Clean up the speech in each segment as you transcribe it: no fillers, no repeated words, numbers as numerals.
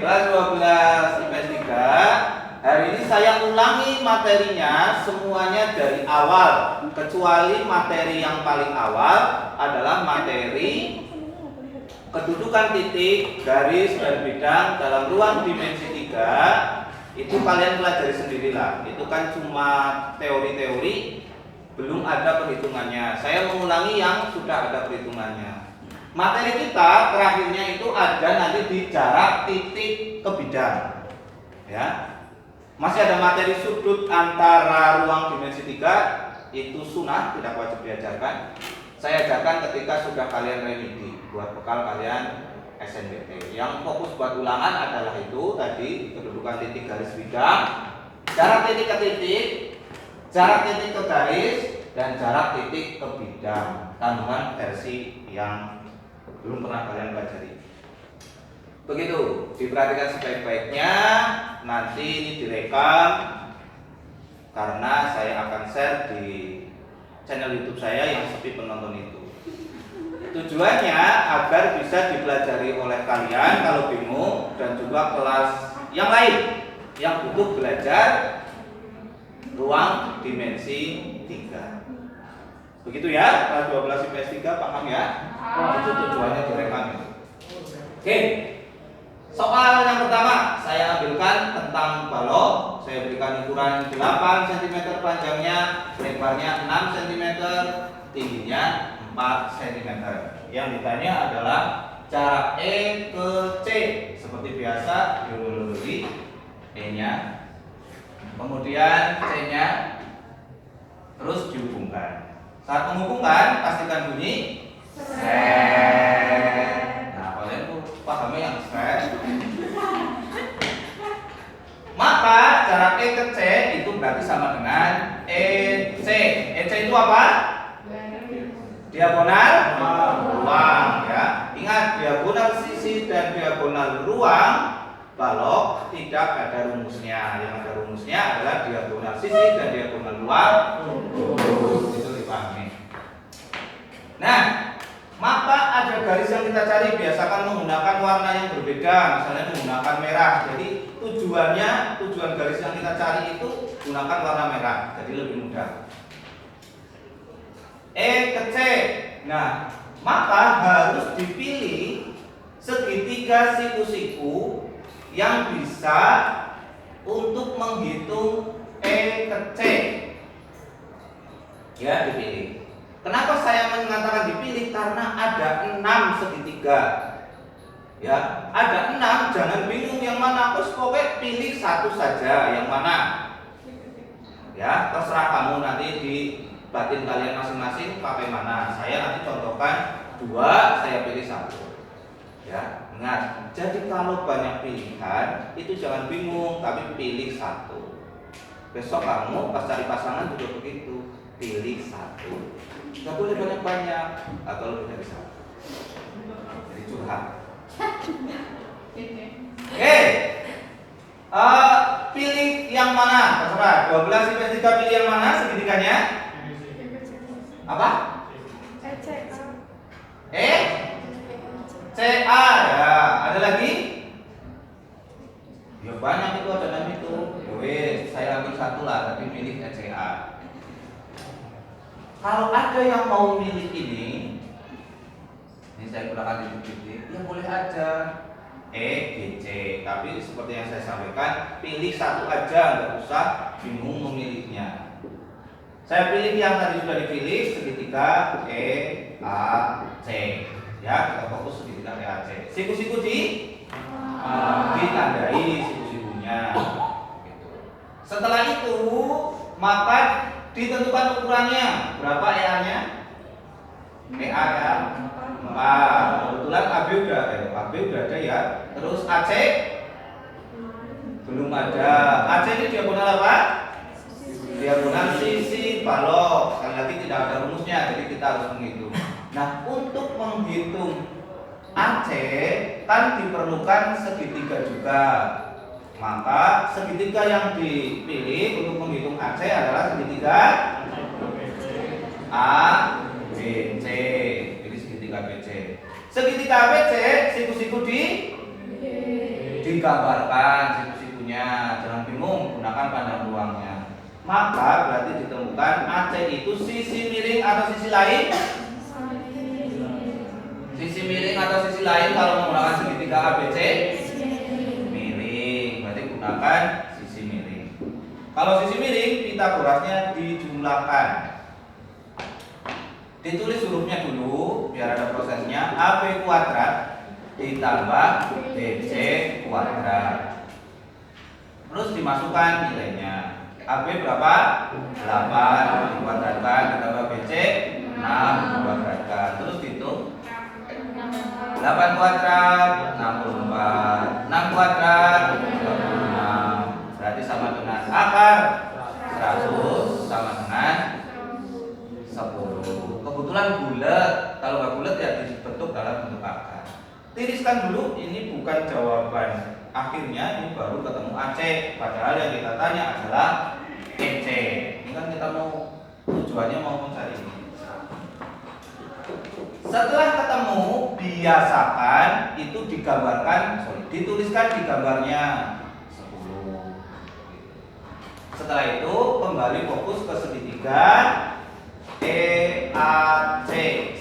kelas 12 IPS 3. Hari ini saya ulangi materinya semuanya dari awal, kecuali materi yang paling awal adalah materi kedudukan titik, garis, dan bidang dalam ruang dimensi 3. Itu kalian pelajari sendirilah. Itu kan cuma teori-teori, belum ada perhitungannya. Saya mengulangi yang sudah ada perhitungannya. Materi kita terakhirnya itu ada nanti di jarak titik ke bidang. Ya. Masih ada materi sudut antara ruang dimensi 3, itu sunnah, tidak wajib diajarkan. Saya ajarkan ketika sudah kalian remedi, buat bekal kalian SNBT. Yang fokus buat ulangan adalah itu tadi, kedudukan titik, garis, bidang, jarak titik ke titik, jarak titik ke garis, dan jarak titik ke bidang. Kandungan versi yang belum pernah kalian pelajari. Begitu, diperhatikan sebaik-baiknya. Nanti ini direkam karena saya akan share di channel YouTube saya yang sepi penonton itu. Tujuannya agar bisa dipelajari oleh kalian kalau bingung, dan juga kelas yang lain yang butuh belajar ruang dimensi 3. Begitu ya, kelas 12 IPS 3, paham ya? Itu tujuannya direkam. Oke. Soal yang pertama saya ambilkan tentang balok. Saya berikan ukuran 8 cm panjangnya, lebarnya 6 cm, tingginya 4 cm. Yang ditanya adalah jarak E ke C. Seperti biasa diuluri E-nya, kemudian C-nya, terus dihubungkan. Saat menghubungkan pastikan bunyi set. Nah, kalian tuh pahamnya yang set. Maka jarak E ke C itu berarti sama dengan EC. EC itu apa? Diagonal ruang ya. Ingat, diagonal sisi dan diagonal ruang balok tidak ada rumusnya. Yang ada rumusnya adalah diagonal sisi dan diagonal ruang. Itu dipahami. Nah, maka ada garis yang kita cari, biasakan menggunakan warna yang berbeda, misalnya menggunakan merah. Jadi tujuan garis yang kita cari itu gunakan warna merah, jadi lebih mudah. E ke C. Nah, maka harus dipilih segitiga siku-siku yang bisa untuk menghitung E ke C. Ya, dipilih. Kenapa saya mengatakan dipilih? Karena ada 6 segitiga. Ya, ada 6, jangan bingung yang mana. Pokoknya pilih satu saja, yang mana. Ya, terserah kamu nanti di batin kalian masing-masing pakai mana. Saya nanti contohkan 2, saya pilih 1. Ya, ingat. Jadi kalau banyak pilihan itu jangan bingung, tapi pilih 1. Besok kamu pas cari pasangan juga begitu, pilih 1. Gak boleh banyak-banyak atau lebih dari 1. Jadi curhat. Oke. Pilih yang mana? Terserah. 12 IPS 3 pilih yang mana segitiganya? Apa? CA ya. Ada lagi? Ya banyak itu, ada 6 itu. Wes, saya ambil 1 lah, tapi pilih CA. Kalau ada yang mau milih ini saya gunakan titik-titik, ya boleh aja E, G, C. Tapi seperti yang saya sampaikan, pilih 1 aja, nggak usah bingung memilihnya. Saya pilih yang tadi sudah dipilih, segitiga E, A, C. Ya, kita fokus segitiga E, A, C. Siku-siku ditandai siku-sikunya. Gitu. Setelah itu, maka ditentukan ukurannya. Berapa EA-nya? EA ya 4. Kebetulan AB udah ada ya. Terus AC belum ada. AC ini diagonal apa? Diagonal sisi balok. Sekali lagi tidak ada rumusnya, jadi kita harus menghitung. Nah, untuk menghitung AC kan diperlukan segitiga juga. Maka segitiga yang dipilih untuk menghitung AC adalah segitiga A, B, C. Pilih segitiga BC. Segitiga ABC siku-siku di digambarkan siku-sikunya, jangan bingung, gunakan pandang ruangnya. Maka berarti ditemukan AC itu sisi miring atau sisi lain? Sisi miring atau sisi lain kalau menggunakan segitiga ABC? Miring, berarti gunakan sisi miring. Kalau sisi miring, Pitagorasnya dijumlahkan. Ditulis hurufnya dulu, biar ada prosesnya. AB kuadrat ditambah BC kuadrat. Terus dimasukkan nilainya. AB berapa? 8 dikuadratkan ditambah BC 6 dikuadratkan. Terus dihitung 8 kuadrat 64, 6 kuadrat 26. Berarti sama dengan akar 100 sama dengan 10. Kebetulan bulat. Kalau nggak bulat ya dibentuk dalam bentuk akar. Tiriskan dulu, ini bukan jawaban akhirnya, ini baru ketemu AC. Padahal yang kita tanya adalah EC. Ini kan kita mau, tujuannya mau mencari ini. Setelah ketemu, biasakan itu dituliskan di gambarnya 10. Setelah itu kembali fokus ke segitiga EAC,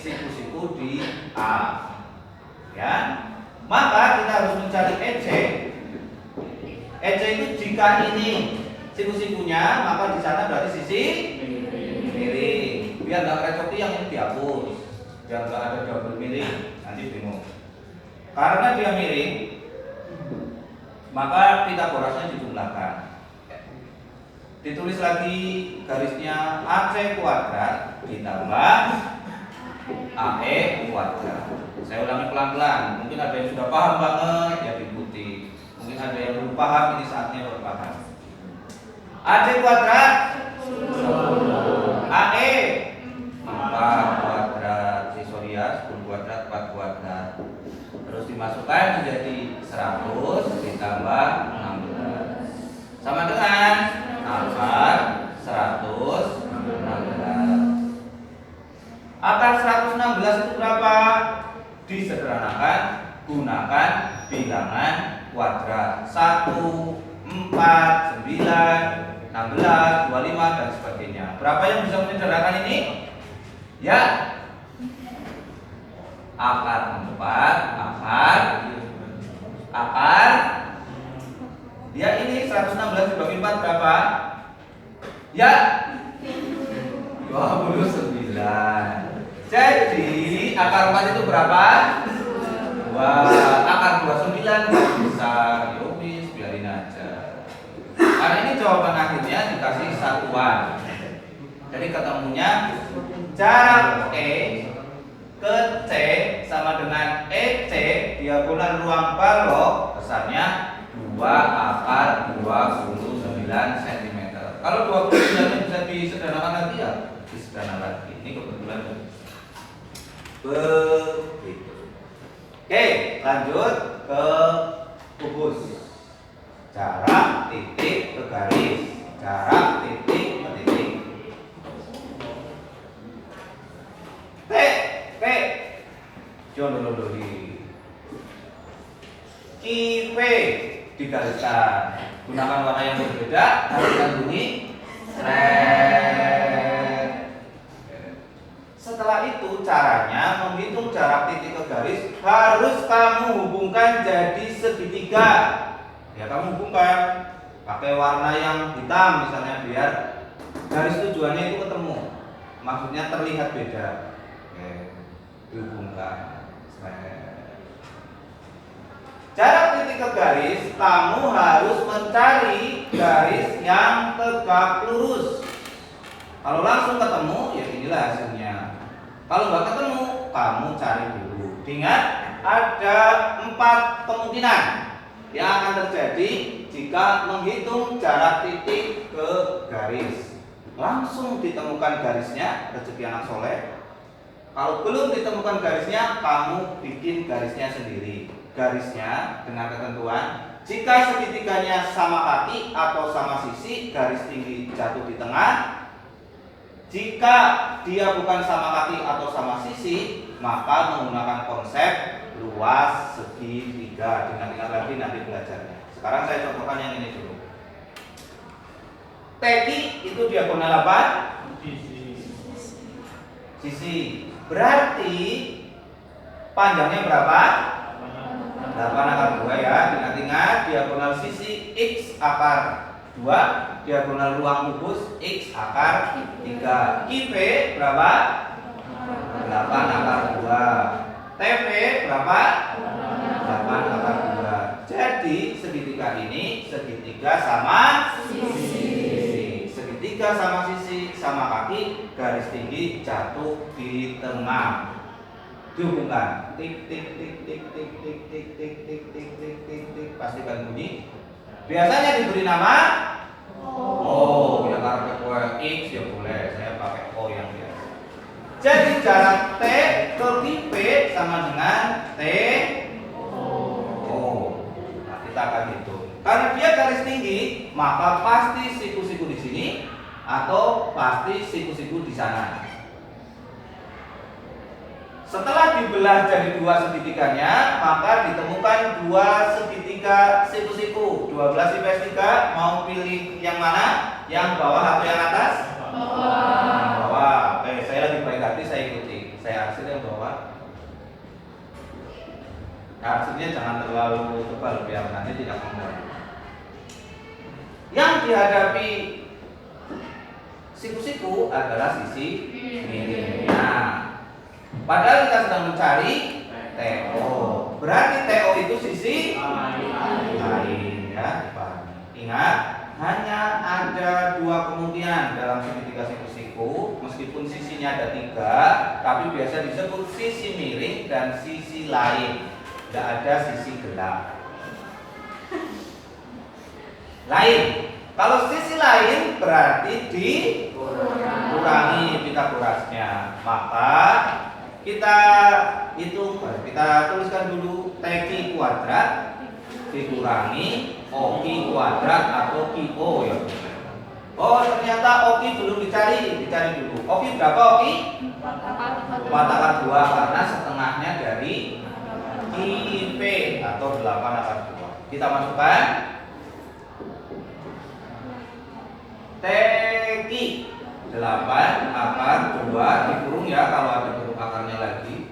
siku-siku di A. Ya, maka kita harus mencari EC. EC itu jika ini siku-sikunya, maka di sana berarti sisi miring. Biar nggak recoki yang ini dihapus, biar nggak ada double miring, nanti bingung. Karena dia miring, maka Pitagorasnya dijumlahkan. Ditulis lagi garisnya AC kuadrat ditambah AE kuadrat. Saya ulangi pelan-pelan. Mungkin ada yang sudah paham banget, ya diikuti. Mungkin ada yang belum paham, ini saatnya berpaham. AC kuadrat 10. AE 4 kuadrat. Sorry ya, 10 kuadrat 4 kuadrat. Terus dimasukkan menjadi 100 ditambah 16. Sama dengan akar 116. Akar 116 itu berapa? Disederhanakan, gunakan bilangan kuadrat 1, 4, 9, 16, 25 dan sebagainya. Berapa yang bisa menyederhanakan ini? Ya, akar 4, akar dia ini 116 dibagi 4 berapa? Ya, 29. Jadi akar 4 itu berapa? 2. Akar 29 bisa yobis, biarin aja. Karena ini jawaban akhirnya dikasih satuan. Jadi ketemunya jarak E ke C sama dengan EC diagonal ruang balok besarnya 2 akar 29 cm. Kalau 29 bisa disederhanakan lagi ya, disederhanakan lagi. Ini kebetulan begitu. Oke, lanjut ke kubus. Jarak titik ke garis, jarak titik ke titik. P John dulu IP digariskan. Gunakan warna yang berbeda, gariskan bunyi seret. Setelah itu caranya menghitung jarak titik ke garis harus kamu hubungkan jadi segitiga. Ya kamu hubungkan pakai warna yang hitam misalnya biar garis tujuannya itu ketemu. Maksudnya terlihat beda. Oke, dihubungkan. Jarak titik ke garis, kamu harus mencari garis yang tegak lurus. Kalau langsung ketemu, ya inilah hasilnya. Kalau nggak ketemu, kamu cari dulu. Ingat, ada 4 kemungkinan yang akan terjadi jika menghitung jarak titik ke garis. Langsung ditemukan garisnya, rezeki anak soleh. Kalau belum ditemukan garisnya, kamu bikin garisnya sendiri. Garisnya dengan ketentuan, jika segitiganya sama kaki atau sama sisi, garis tinggi jatuh di tengah. Jika dia bukan sama kaki atau sama sisi, maka menggunakan konsep luas segitiga. Ingat-ingat lagi nanti belajarnya. Sekarang saya contohkan yang ini dulu. TQ itu diagonal apa? Sisi. Berarti panjangnya berapa? 8 akar 2 ya. Ingat-ingat diagonal sisi X akar 2, diagonal ruang kubus X akar 3. QP berapa? 8 akar 2. TP berapa? 8 akar 2. Jadi segitiga ini segitiga sama sisi. Segitiga sama sisi sama kaki, garis tinggi jatuh di tengah. Dihubungkan. Tik tik tik tik tik tik tik tik tik tik tik tik tik. Pastikan bunyi. Biasanya diberi nama O. Ya karena pakai X ya boleh. Saya pakai O yang biasa. Jadi jarak T ke P sama dengan T O. Nah, kita akan hitung. Karena dia garis tinggi, maka pasti siku-siku di sini atau pasti siku-siku di sana. Setelah dibelah jadi dua segitiganya, maka ditemukan dua segitiga siku-siku. 12 IPS 3 mau pilih yang mana? Yang bawah atau yang atas? Yang bawah. Oke, saya lagi baik hati, saya ikuti. Saya arsir yang bawah. Arsirnya jangan terlalu tebal biar nanti tidak membuat. Yang dihadapi siku-siku adalah sisi miringnya. Padahal kita sedang mencari TO. Berarti TO itu sisi lain ya. Ingat, hanya ada dua kemungkinan dalam segitiga siku-siku. Meskipun sisinya ada 3, tapi biasa disebut sisi miring dan sisi lain. Tidak ada sisi gelap. Lain. Kalau sisi lain berarti dikurangi Pitagorasnya. Maka kita hitung, kita tuliskan dulu TQ kuadrat dikurangi OQ kuadrat atau QO ya. Oh ternyata OQ belum dicari dulu. OQ berapa OQ? 4 akar 2 karena setengahnya dari QP atau 8 akar 2. Kita masukkan TQ 8 akar 2 dikurung ya kalau ada huruf akarnya lagi,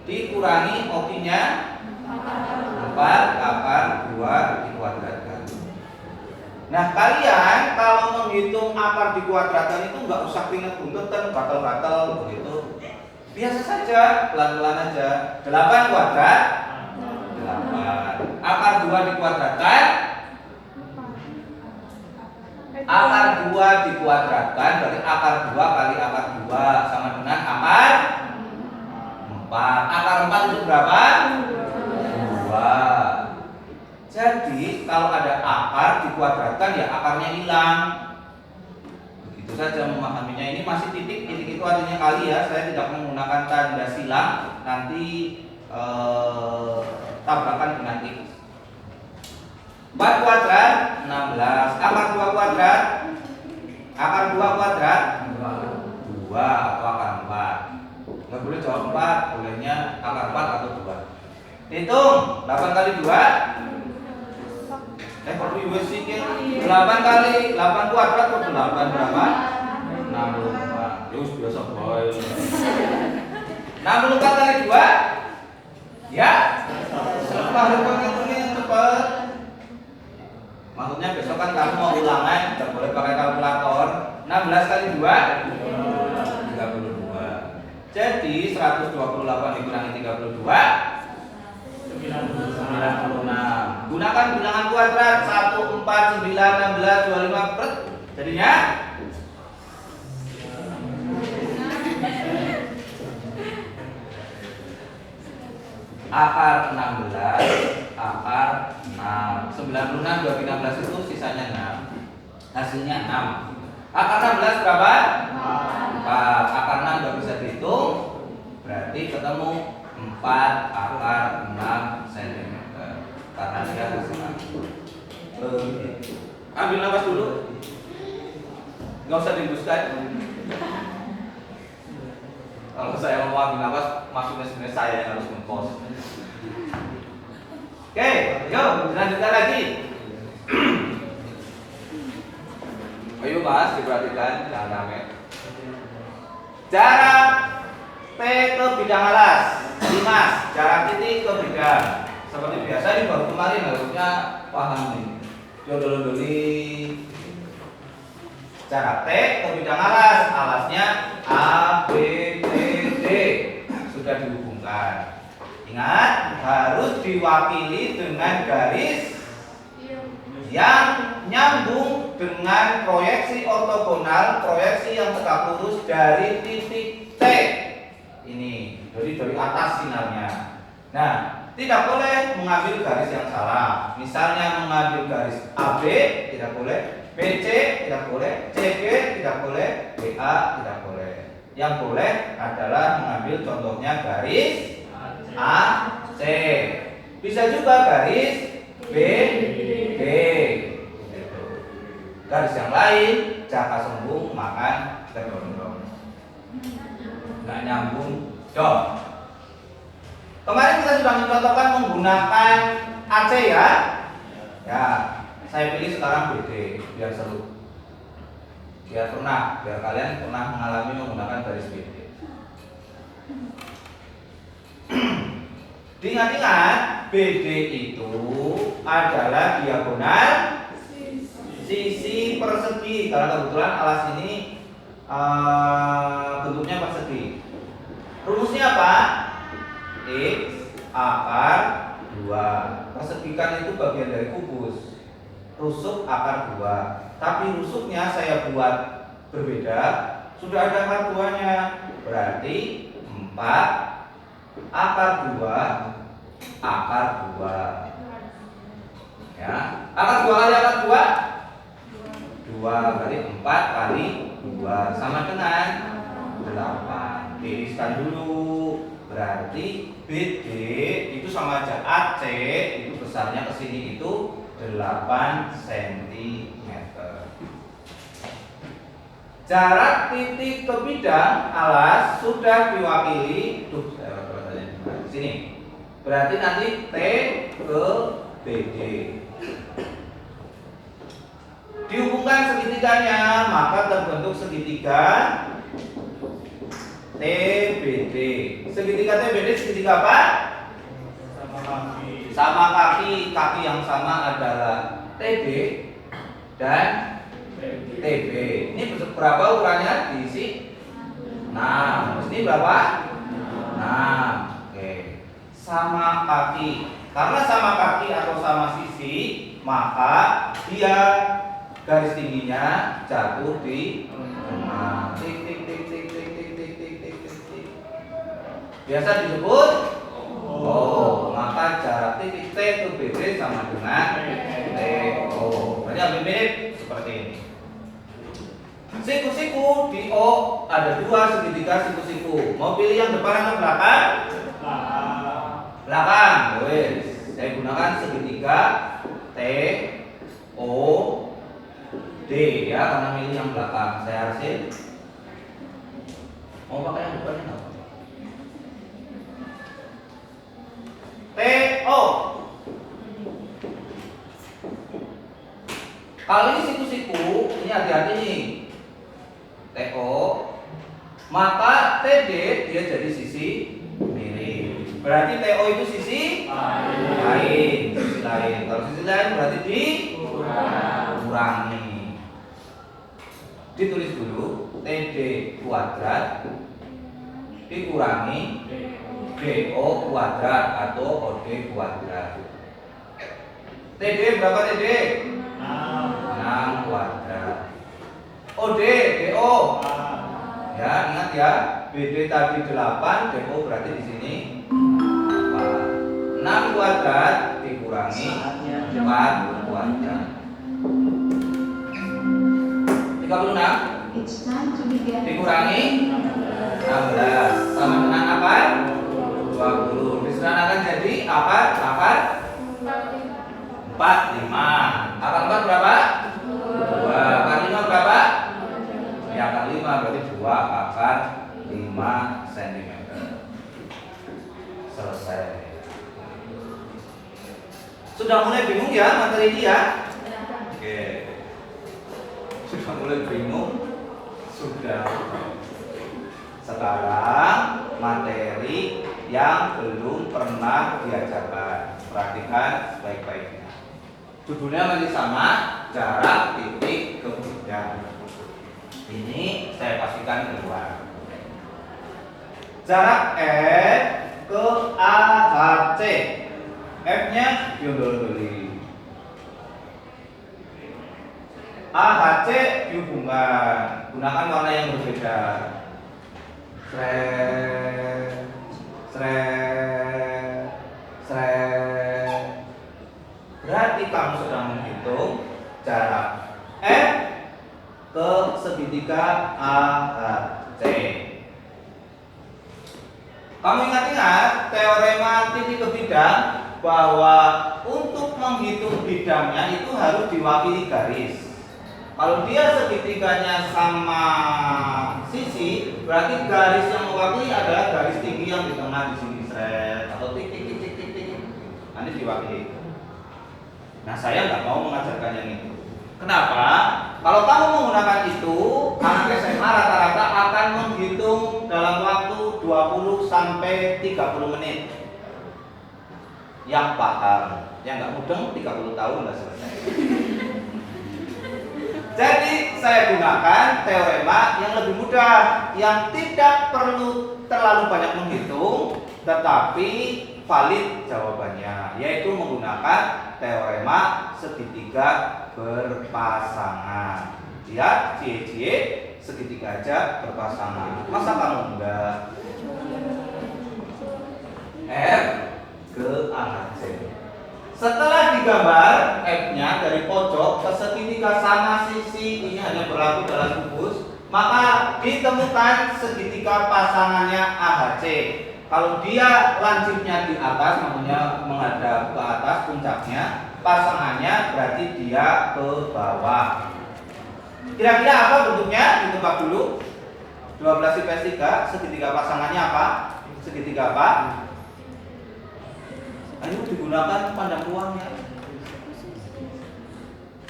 dikurangi OQ-nya 4 akar 2 dikuadratkan. Nah kalian kalau menghitung akar dikuadratkan itu nggak usah keringet buntetan, gatal-gatal begitu. Biasa saja, pelan-pelan aja. 8 kuadrat 8. Akar 2 dikuadratkan, akar 2 dikuadratkan berarti akar 2 kali akar 2 sama dengan akar 4. Akar 4 itu berapa? 2. Jadi kalau ada akar dikuadratkan ya akarnya hilang. Begitu saja memahaminya. Ini masih titik itu artinya kali ya. Saya tidak menggunakan tanda silang. Nanti tabrakan dengan X. 4 kuadrat 16. Akar 2 kuadrat, akar 2 kuadrat 2 atau akar 4. Nggak boleh jawab 4, bolehnya akar 4 atau 2. Hitung 8 kali 2. Perlu USC 8 kali 8 kuadrat atau 8 berapa? 64. Yus biasa boy. 64 kali 2. Ya. Setelah hitungnya yang cepat. Maksudnya besok kan kamu mau ulangan, tidak boleh pakai kalkulator. 16 kali 2 32. Jadi 128 dikurangi 32 96. Gunakan bilangan kuadrat 1, 4, 9, 16, 25 per. Jadinya akar 16 akar 6. 96 2 16 itu sisanya 6. Hasilnya 6. Akar 16 berapa? 4. Akar 6 enggak bisa dihitung. Berarti ketemu 4 akar 6 cm. Karena dia hasilnya. Ambil nafas dulu. Enggak usah dihembuskan. Kalau saya mau ambil nafas, maksudnya sebenarnya saya yang harus ngekos. Oke, yuk dilanjutkan lagi. Ayo Mas, diperhatikan, jangan rame. Jarak T ke bidang alas, ini Mas, jarak titik ke bidang. Seperti biasa ini baru kemarin harusnya paham nih. Dodol-dodoli. Jarak T ke bidang alas, alasnya A, B, C, D sudah dihubungkan. Ingat, harus diwakili dengan garis yang nyambung dengan proyeksi ortogonal, proyeksi yang tegak lurus dari titik T. Ini, jadi dari atas sinarnya. Nah, tidak boleh mengambil garis yang salah. Misalnya mengambil garis AB tidak boleh, BC tidak boleh, CB tidak boleh, BA tidak boleh. Yang boleh adalah mengambil contohnya garis AC. Bisa juga garis BD. Garis yang lain jaka sembung makan tergondong. Nggak nyambung dong. Kemarin kita sudah mencontohkan menggunakan AC ya. Ya, saya pilih sekarang BD biar seru. Biar kalian pernah mengalami menggunakan garis BD. Diingat-ingat, BD itu adalah diagonal sisi persegi. Karena kebetulan alas ini bentuknya persegi. Rumusnya apa? X akar 2. Persegikan itu bagian dari kubus. Rusuk akar 2. Tapi rusuknya saya buat berbeda. Sudah ada akar 2-nya. Berarti 4 akar 2 akar 2. Ya, akar 2 kali akar 2 berarti 4 kali 2 sama dengan 8. Tiriskan dulu. Berarti BD itu sama aja AC, itu besarnya ke sini itu 8 cm. Jarak titik ke bidang alas sudah diwakili sini. Berarti nanti T ke BD. Dihubungkan segitiganya, maka terbentuk segitiga TBD. Segitiga TBD segitiga apa? Sama kaki. Kaki yang sama adalah TB dan TB. Ini berapa ukurannya? Diisi 6. Ini berapa? 6. Oke. Sama kaki. Karena sama kaki atau sama sisi, maka dia garis tingginya jatuh di tengah. Biasa disebut maka jarak titik T ke BD sama dengan TO. Berarti hampir mirip seperti ini. Siku-siku di O ada 2 segitiga siku-siku. Mau pilih yang depan atau belakang? Belakang. Wes, saya gunakan segitiga T O D ya, karena milih yang belakang. Saya hasil. Mau pakai yang depannya enggak? TO. Kalau ini siku-siku, ini hati-hati nih. TO, maka TD dia jadi sisi miring. Berarti TO itu sisi lain, sisi lain. Kalau sisi lain berarti dikurangi. Ditulis dulu TD kuadrat dikurangi DO kuadrat atau OD kuadrat. TD berapa TD? 6 kuadrat. OD, DO. Ya, ingat ya. BD tadi 8, DO berarti di sini 4. 6 kuadrat dikurangi 4 kuadrat. 36 dikurangi 16 sama dengan apa? 20. Disederhanakan jadi apa? Akar 4, 5. Akar 4 berapa? 2. Akar 5 berapa? Ya, akar 5 berarti 2 akar 5 cm. Selesai. Sudah mulai bingung ya materi dia? Oke. Sudah mulai bingung? Sudah. Sekarang materi yang belum pernah diajarkan. Perhatikan baik-baiknya. Judulnya masih sama, jarak titik ke bidang. Ini saya pastikan keluar. Jarak F ke AHC. F-nya diundur-unduri. AHC dihubungkan. Gunakan warna yang berbeda. Berarti kamu sedang menghitung jarak F ke segitiga AHC. Kamu ingat-ingat teorema titik ke bidang bahwa untuk menghitung bidangnya itu harus diwakili garis. Kalau dia segitiganya sama sisi, berarti garis yang mewakili adalah garis tinggi yang di tengah di sini, atau titik. Nanti diwakili. Nah, saya nggak mau mengajarkan yang itu. Kenapa? Kalau kamu menggunakan itu, anak SMA rata-rata akan menghitung dalam waktu 20 sampai 30 menit. Yang paham, yang nggak mudeng 30 tahun nggak selesai. Jadi saya gunakan teorema yang lebih mudah, yang tidak perlu terlalu banyak menghitung, tetapi valid jawabannya, yaitu menggunakan teorema segitiga berpasangan. Lihat, cie segitiga aja berpasangan. Masa kamu enggak? F ke AHC. Setelah digambar F-nya dari pojok ke segitiga sama sisi, ini hanya berlaku dalam kubus, maka ditemukan segitiga pasangannya AHC. Kalau dia lancipnya di atas, namanya menghadap ke atas puncaknya, pasangannya berarti dia ke bawah. Kira-kira apa bentuknya? Ditebak dulu. 12/3, segitiga pasangannya apa? Segitiga apa? Ayo digunakan pandang ruangnya.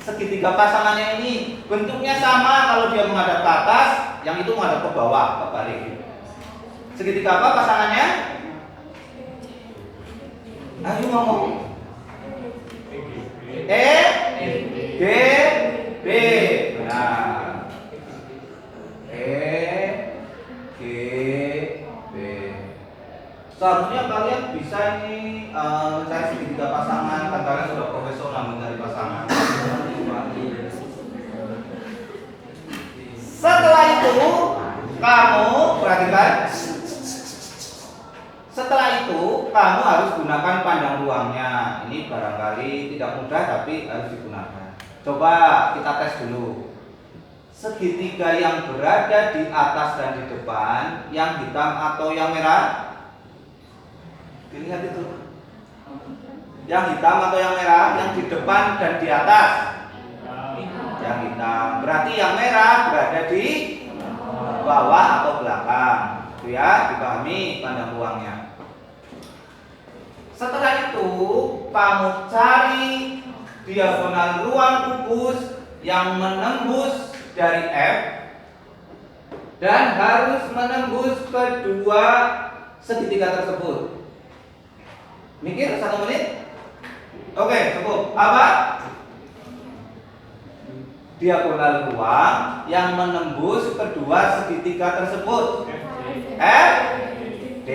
Segitiga pasangannya ini bentuknya sama kalau dia menghadap ke atas, yang itu menghadap ke bawah, kebalik. Segitiga apa pasangannya? Ayo ngomong. E, G, B. Nah, E, G, B. Seharusnya kalian bisa ini mencari segitiga pasangan, kan kalian sudah profesional mencari pasangan. Setelah itu kamu perhatikan. Setelah itu kamu harus gunakan pandang ruangnya. Ini barangkali tidak mudah tapi harus digunakan. Coba kita tes dulu. Segitiga yang berada di atas dan di depan, yang hitam atau yang merah? Dilihat itu. Yang hitam atau yang merah? Yang di depan dan di atas? Yang hitam. Berarti yang merah berada di bawah atau belakang. Itu ya, dipahami pandang ruangnya. Setelah itu kamu cari diagonal ruang kubus yang menembus dari F dan harus menembus kedua segitiga tersebut. Mikir 1 menit? Oke, cukup. Apa? Diagonal ruang yang menembus kedua segitiga tersebut. F, D,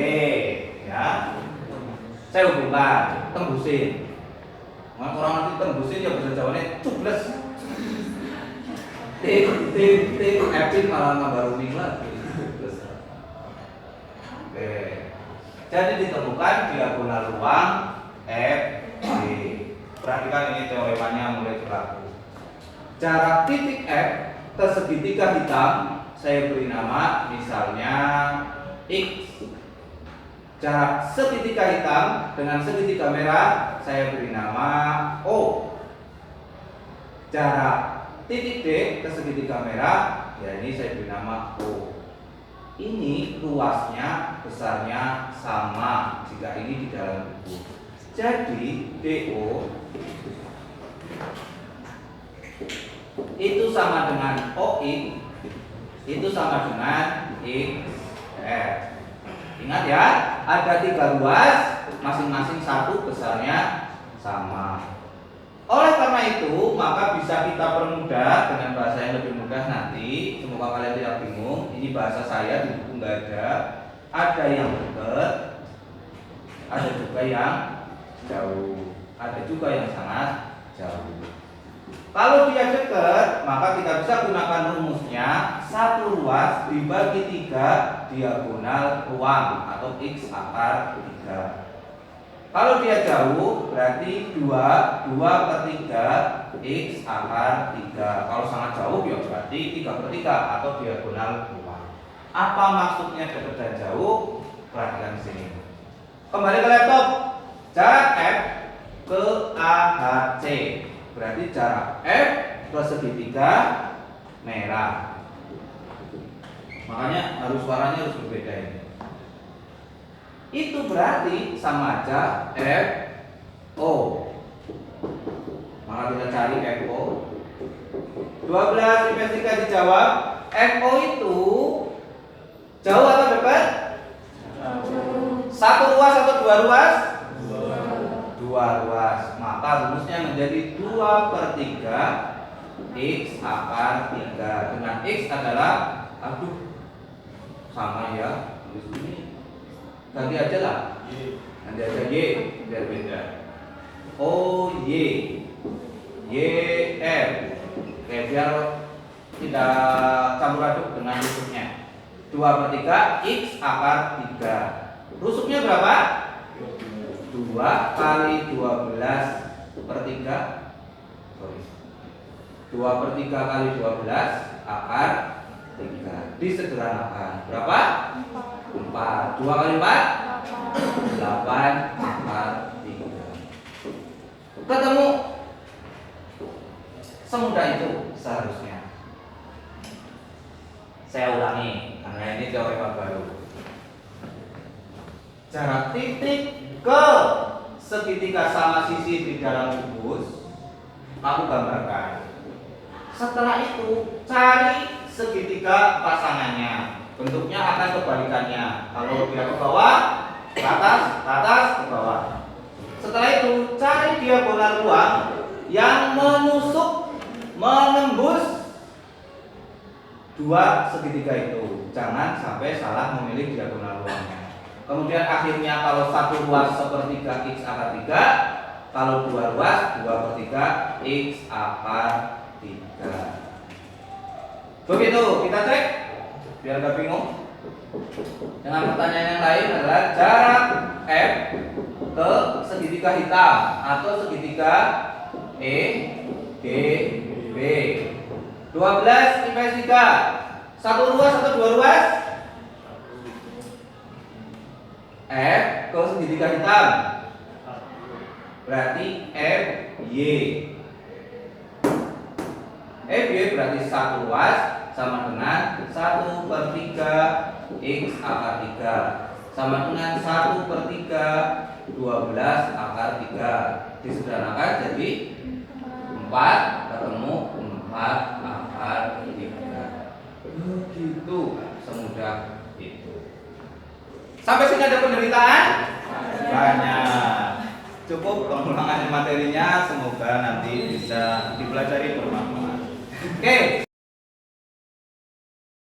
ya. Saya hubungkan, tembusin. Orang nanti tembusin ya bahasa Jawanya cubles. Tik, F malah nambah runing lagi. Oke. Jadi ditemukan diagonal ruang F, D. Perhatikan ini teoremanya mulai berlaku. Jarak titik F ke segitiga hitam saya beri nama misalnya X. Jarak segitiga hitam dengan segitiga merah saya beri nama O. Jarak titik D ke segitiga merah, ya ini saya beri nama O. Ini luasnya, besarnya sama jika ini di dalam buku. Jadi DO itu sama dengan OX itu sama dengan XF. Ingat ya, ada 3 ruas, masing-masing satu besarnya sama. Oleh karena itu, maka bisa kita permudah dengan bahasa yang lebih mudah nanti. Semoga kalian tidak bingung. Ini bahasa saya di buku nggak ada. Ada yang dekat, ada juga yang jauh, ada juga yang sangat jauh. Kalau dia dekat, maka kita bisa gunakan rumusnya satu ruas dibagi 3 diagonal ruang atau X akar 3. Kalau dia jauh berarti 2/3 X akar 3. Kalau sangat jauh ya berarti 3/3 atau diagonal ruang. Apa maksudnya dekat dan jauh? Perhatikan di sini. Kembali ke laptop. Jarak F ke AHC berarti jarak F ke segitiga merah. Makanya suaranya harus berbeda ini. Itu berarti sama aja FO. Maka kita cari FO. 12 IPS 3 dijawab. FO itu jauh atau dekat? Satu ruas atau 2 ruas? 2 ruas. Maka rumusnya menjadi 2/3 X akar 3. Dengan X adalah, sama ya, di sini ganti aja lah, ganti aja Y biar beda. O Y YF. Oke, biar tidak campur aduk dengan rusuknya. 2/3 X akar 3. Rusuknya berapa? 2 kali 12/3. 2/3 kali 12 akar 3. Disederhanakan berapa? 4. 2 kali 4 8 akar 3. Ketemu. Semudah itu seharusnya. Saya ulangi karena ini teorema baru. Jarak titik ke segitiga sama sisi di dalam kubus aku gambarkan. Setelah itu cari segitiga pasangannya. Bentuknya akan kebalikannya. Kalau dia ke bawah, ke atas, ke bawah. Setelah itu cari diagonal ruang yang menembus 2 segitiga itu. Jangan sampai salah memilih diagonal ruangnya. Kemudian akhirnya kalau satu ruas 1/3 X akar 3, kalau 2 ruas 2/3 X akar 3. Begitu, kita cek biar gak bingung. Dengan pertanyaan yang lain adalah jarak F ke segitiga hitam atau segitiga EDB. 12 IPS 3. Satu ruas atau 2 ruas? F ke segitiga hitam berarti FY. FY berarti satu ruas sama dengan 1/3 X akar 3 sama dengan 1/3 12 akar 3. Disederhanakan jadi 4 ketemu 4 akar 3. Begitu semudah itu. Sampai sini ada penderitaan? Banyak. Cukup pengulangan materinya, semoga nanti bisa dipelajari bermanfaat. Oke.